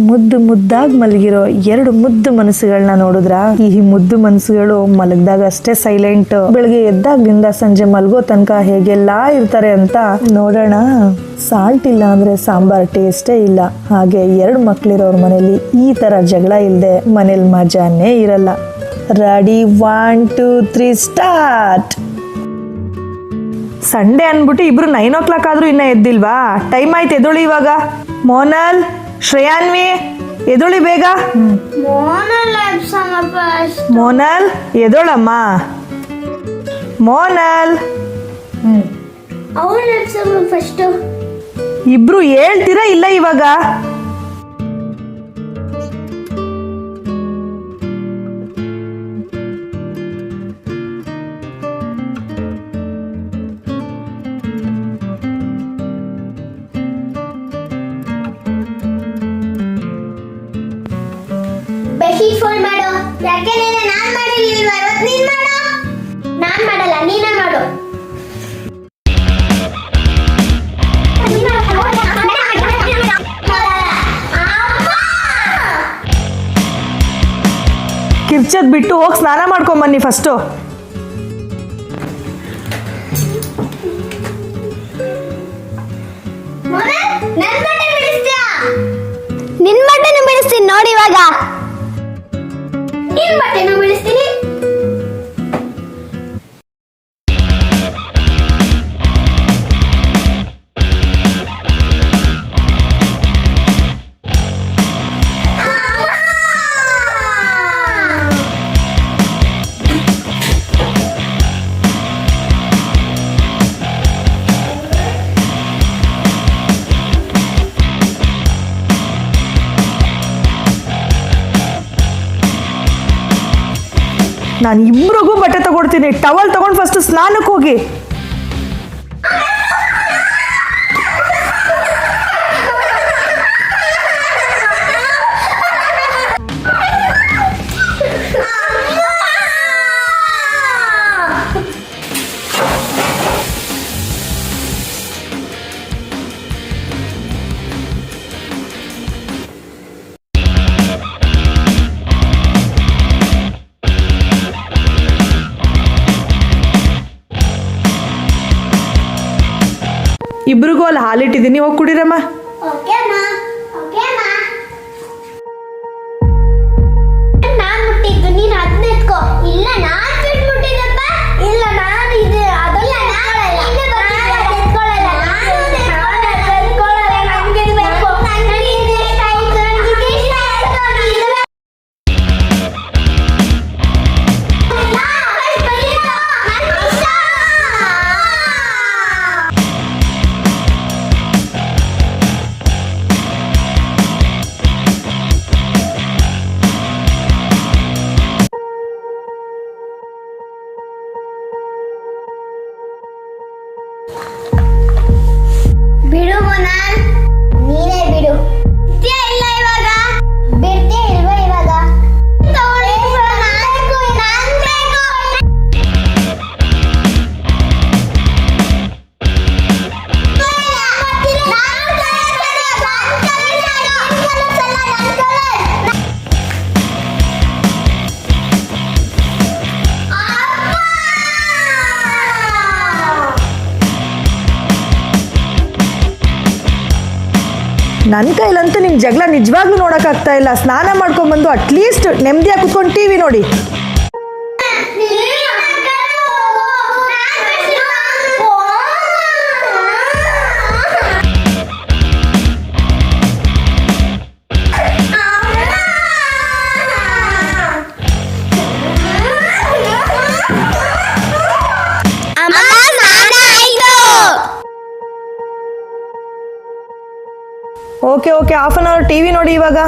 ಮುದ್ದು ಮುದ್ದಾಗಿ ಮಲಗಿರೋ ಎರಡು ಮುದ್ದು ಮನಸ್ಸುಗಳನ್ನ ನೋಡಿದ್ರ? ಈ ಮುದ್ದು ಮನಸ್ಸುಗಳು ಮಲಗಿದಾಗ ಅಷ್ಟೇ ಸೈಲೆಂಟ್, ಬೆಳಗ್ಗೆ ಎದ್ದಾಗ್ಲಿಂದ ಸಂಜೆ ಮಲಗೋ ತನಕ ಹೇಗೆಲ್ಲ ಇರ್ತಾರೆ ಅಂತ ನೋಡೋಣ. ಸಾಲ್ಟ್ ಇಲ್ಲ ಅಂದ್ರೆ ಸಾಂಬಾರ್ ಟೇಸ್ಟೇ ಇಲ್ಲ. ಹಾಗೆ ಎರಡು ಮಕ್ಳಿರೋರ್ ಮನೇಲಿ ಈ ತರ ಜಗಳ ಇಲ್ದೆ ಮನೇಲಿ ಮಜಾನೇ ಇರಲ್ಲ. Ready, 1 2 3 start. ಸಂಡೇ ಅನ್ಬಿಟ್ಟು ಇಬ್ರು 9 o'clock ಆದ್ರೂ ಇನ್ನ ಎದ್ದಿಲ್ವಾ? ಟೈಮ್ ಆಯ್ತು, ಎದೊಳಿ ಇವಾಗ. ಮೋನಲ್, ಶ್ರೇಯಾನ್ವಿ, ಎದೊಳಿ ಬೇಗ. ಮೋನಲ್ ಎದೊಳಮ್ಮ. ಮೋನಲ್, ಇಬ್ರು ಹೇಳ್ತೀರಾ ಇಲ್ಲ ಇವಾಗ? ಬೆಡ್ಶೀಟ್ ಫೋಲ್ಡ್ ಮಾಡು. ಯಾಕೆ ನಾನು ಮಾಡಿರ್ಲಿಲ್ವಾ? ಇವತ್ತು ನೀನ್ ಮಾಡು. ನಾನ್ ಮಾಡಲ್ಲ, ನೀನೇ ಮಾಡು. ಕಿರ್ಚದ್ ಬಿಟ್ಟು ಹೋಗಿ ಸ್ನಾನ ಮಾಡ್ಕೊಂಬನ್ನಿ ಫಸ್ಟು. ನಿನ್ ಬಟ್ಟೆನು ಬಿಡಿಸ್ತೀನಿ ನೋಡಿ ಇವಾಗ. ನಿನ್ ಬಟ್ಟೆನು ಬಿಡಿಸ್ತೀನಿ. ನಾನು ಇಬ್ರಿಗೂ ಬಟ್ಟೆ ತಗೊಡ್ತೀನಿ. ಟವಲ್ ತಗೊಂಡು ಫಸ್ಟ್ ಸ್ನಾನಕ್ಕೆ ಹೋಗಿ. ಇಬ್ರಿಗೂ ಅಲ್ಲಿ ಹಾಲಿಟ್ಟಿದ್ದೀನಿ, ಹೋಗಿ ಕುಡಿರಮ್ಮ. ನಾನ್ ಮುಟ್ಟಿದ್ದು ನೀನ್ ಅದನ್ನ ಎತ್ಕೋ. ಇಲ್ಲ ನಾನ್ ಬಿಟ್ಟು ಮುಟ್ಟಿದ್ದಪ್ಪ. ಇಲ್ಲ ನಾನು ಇದು ಅದಲ್ಲ ಬಿಡು ಮೋನಾಲ್, ನೀನೇ ಬಿಡು. ಬಿಡ್ತೀಯಾ ಇಲ್ಲ ಇವಾಗ? ಬಿಡ್ತೀಯಾ ಇಲ್ವಾ ಇವಾಗ? ನನ್ನ ಕೈಲಂತೂ ನಿಮ್ಮ ಜಗಳ ನಿಜವಾಗ್ಲೂ ನೋಡೋಕ್ಕಾಗ್ತಾ ಇಲ್ಲ. ಸ್ನಾನ ಮಾಡ್ಕೊಂಬಂದು ಅಟ್ಲೀಸ್ಟ್ ನೆಮ್ಮದಿಯಾಗಿ ಕುತ್ಕೊಂಡು ಟಿವಿ ನೋಡಿ. Okay okay, half an hour TV ನೋಡಿ ಇವಾಗ.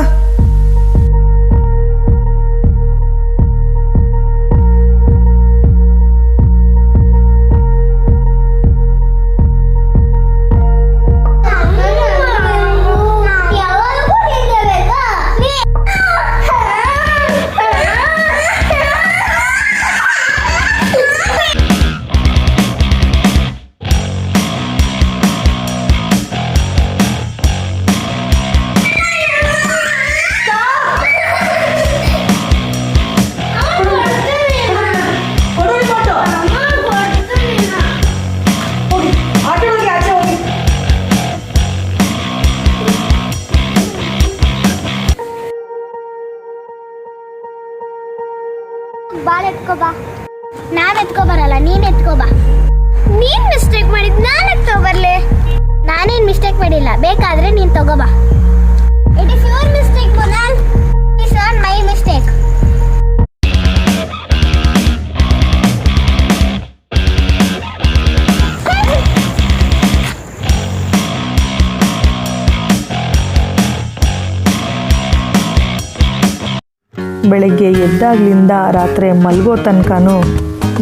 ಬಾಲ್ ಎತ್ಕೋ ಬಾ. ನಾನ್ ಎತ್ಕೋ ಬರಲ್ಲ, ನೀನ್ ಎತ್ಕೋ ಬಾ. ನೀನ್ ಮಿಸ್ಟೇಕ್ ಮಾಡಿದ್ ನಾನ್ ಎತ್ಕೋ ಬರ್ಲೆ. ನಾನೇನ್ ಮಿಸ್ಟೇಕ್ ಮಾಡಿಲ್ಲ, ಬೇಕಾದ್ರೆ ನೀನ್ ತಗೋ ಬಾ. It is your mistake monal, it is not my mistake. ಬೆಳಗ್ಗೆ ಎದ್ದಾಗ್ಲಿಂದ ರಾತ್ರಿ ಮಲ್ಗೋ ತನಕನೂ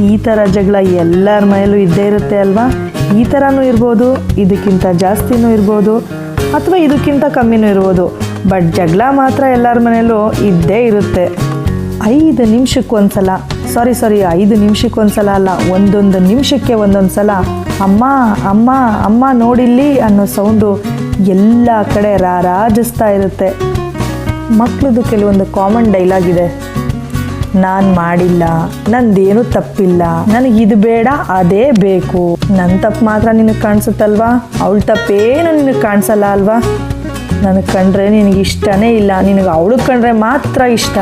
ಈ ಥರ ಜಗಳ ಎಲ್ಲರ ಮನೆಯಲ್ಲೂ ಇದ್ದೇ ಇರುತ್ತೆ ಅಲ್ವಾ. ಈ ಥರನೂ ಇರ್ಬೋದು, ಇದಕ್ಕಿಂತ ಜಾಸ್ತಿನೂ ಇರ್ಬೋದು, ಅಥವಾ ಇದಕ್ಕಿಂತ ಕಮ್ಮಿನೂ ಇರ್ಬೋದು. ಬಟ್ ಜಗಳ ಮಾತ್ರ ಎಲ್ಲರ ಮನೆಯಲ್ಲೂ ಇದ್ದೇ ಇರುತ್ತೆ. 5 ನಿಮಿಷಕ್ಕೊಂದ್ಸಲ, ಸಾರಿ 5 ನಿಮಿಷಕ್ಕೊಂದ್ಸಲ ಅಲ್ಲ, ಒಂದೊಂದು ನಿಮಿಷಕ್ಕೆ ಒಂದೊಂದು ಸಲ ಅಮ್ಮ ಅಮ್ಮ ಅಮ್ಮ ನೋಡಿಲ್ಲಿ ಅನ್ನೋ ಸೌಂಡು ಎಲ್ಲ ಕಡೆ ರಾರಾಜಿಸ್ತಾ ಇರುತ್ತೆ. ಮಕ್ಕಳದು ಕೆಲವೊಂದು ಕಾಮನ್ ಡೈಲಾಗ್ ಇದೆ. ನಾನು ಮಾಡಿಲ್ಲ, ನಂದೇನು ತಪ್ಪಿಲ್ಲ, ನನಗೆ ಇದು ಬೇಡ ಅದೇ ಬೇಕು. ನನ್ನ ತಪ್ಪು ಮಾತ್ರ ನಿನಗೆ ಕಾಣಿಸುತ್ತಲ್ವಾ, ಅವಳ ತಪ್ಪೇನು ನಿನಗೆ ಕಾಣಿಸಲ್ಲ ಅಲ್ವಾ. ನನಗೆ ಕಂಡ್ರೆ ನಿನಗೆ ಇಷ್ಟನೇ ಇಲ್ಲ, ನಿನಗೆ ಅವಳಿಗೆ ಕಂಡ್ರೆ ಮಾತ್ರ ಇಷ್ಟ.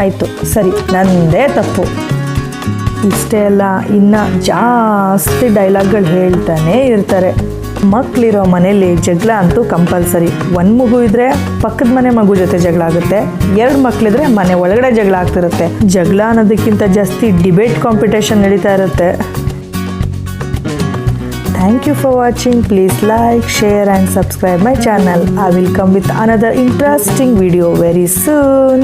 ಆಯಿತು ಸರಿ, ನನ್ನದೇ ತಪ್ಪು. ಇಷ್ಟೇ ಅಲ್ಲ, ಇನ್ನು ಜಾಸ್ತಿ ಡೈಲಾಗ್ಗಳು ಹೇಳ್ತಾನೆ ಇರ್ತಾರೆ. ಮಕ್ಕಳಿರೋ ಮನೇಲಿ ಜಗಳ ಅಂತೂ ಕಂಪಲ್ಸರಿ. 1 ಮಗು ಇದ್ರೆ ಪಕ್ಕದ ಮನೆ ಮಗು ಜೊತೆ ಜಗಳ ಆಗುತ್ತೆ, 2 ಮಕ್ಕಳಿದ್ರೆ ಮನೆ ಒಳಗಡೆ ಜಗಳ ಆಗ್ತಿರುತ್ತೆ. ಜಗಳ ಅನ್ನೋದಕ್ಕಿಂತ ಜಾಸ್ತಿ ಡಿಬೇಟ್ ಕಾಂಪಿಟೇಷನ್ ನಡೀತಾ ಇರುತ್ತೆ. Thank you for watching. Please like, share and subscribe my channel. I will come with another interesting video very soon.